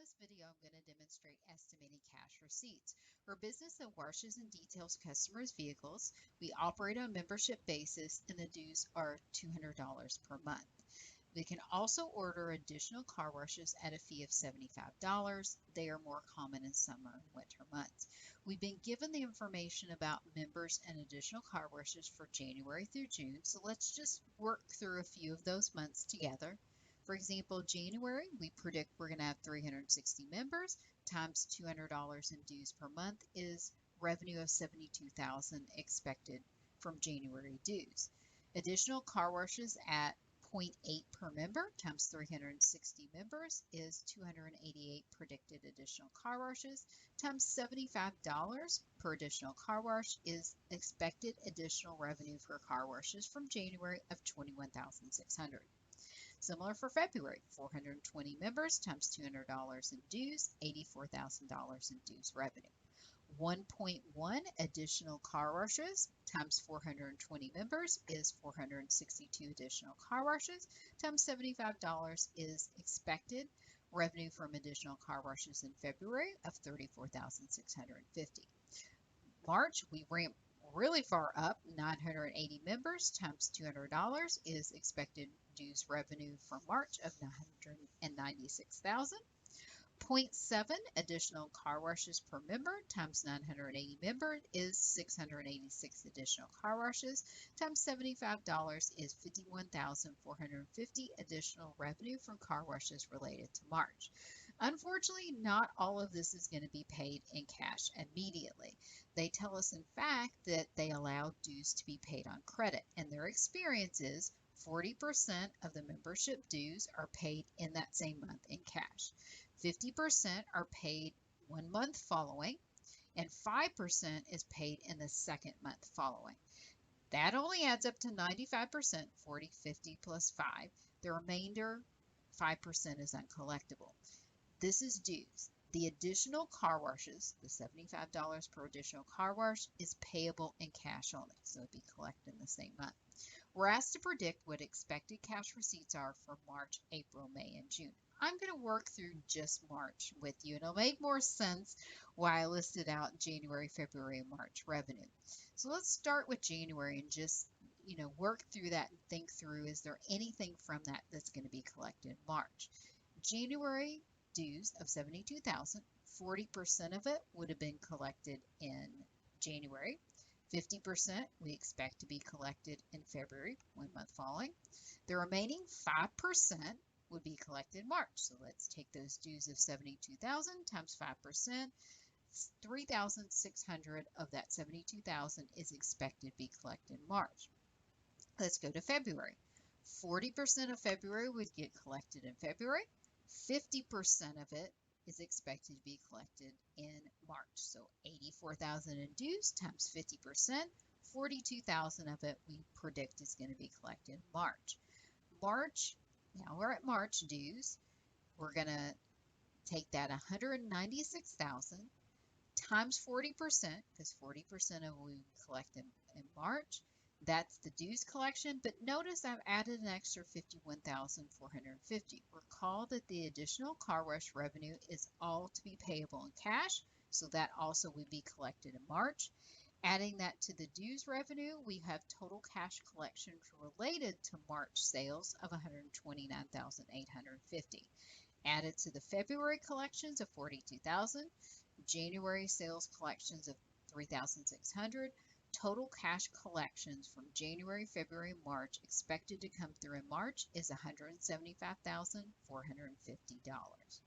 this video, I'm going to demonstrate estimating cash receipts. We're a business that washes and details customers' vehicles. We operate on a membership basis, and the dues are $200 per month. We can also order additional car washes at a fee of $75. They are more common in summer and winter months. We've been given the information about members and additional car washes for January through June, so let's just work through a few of those months together. For example, January, we predict we're going to have 360 members times $200 in dues per month is revenue of $72,000 expected from January dues. Additional car washes at 0.8 per member times 360 members is 288 predicted additional car washes times $75 per additional car wash is expected additional revenue for car washes from January of $21,600. Similar for February, 420 members times $200 in dues, $84,000 in dues revenue. 1.1 additional car washes times 420 members is 462 additional car washes times $75 is expected revenue from additional car washes in February of $34,650. March, we ramp really far up, 980 members times $200 is expected dues revenue from March of $996,000. 0.7 additional car washes per member times 980 members is 686 additional car washes times $75 is $51,450 additional revenue from car washes related to March. Unfortunately, not all of this is going to be paid in cash immediately. They tell us, in fact, that they allow dues to be paid on credit, and their experience is 40% of the membership dues are paid in that same month in cash. 50% are paid 1 month following, and 5% is paid in the second month following. That only adds up to 95%, 40, 50 plus 5. The remainder, 5%, is uncollectible. This is dues. The additional car washes, the $75 per additional car wash, is payable in cash only, so it'll be collected in the same month. We're asked to predict what expected cash receipts are for March, April, May, and June. I'm going to work through just March with you, and it'll make more sense why I listed out January, February, and March revenue. So let's start with January and just, work through that and think through, is there anything from that that's going to be collected in March? January dues of $72,000, 40% of it would have been collected in January. 50% we expect to be collected in February, 1 month following. The remaining 5% would be collected in March. So let's take those dues of $72,000 times 5%. $3,600 of that $72,000 is expected to be collected in March. Let's go to February. 40% of February would get collected in February. 50% of it is expected to be collected in March. So $84,000 in dues times 50%, $42,000 of it we predict is going to be collected in March. Now we're at March dues. We're going to take that $196,000 times 40%, because 40% of it we collect in March. That's the dues collection, but notice I've added an extra $51,450. Recall that the additional car wash revenue is all to be payable in cash, so that also would be collected in March. Adding that to the dues revenue, we have total cash collections related to March sales of $129,850. Added to the February collections of $42,000, January sales collections of $3,600. Total cash collections from January, February, March expected to come through in March is $175,450.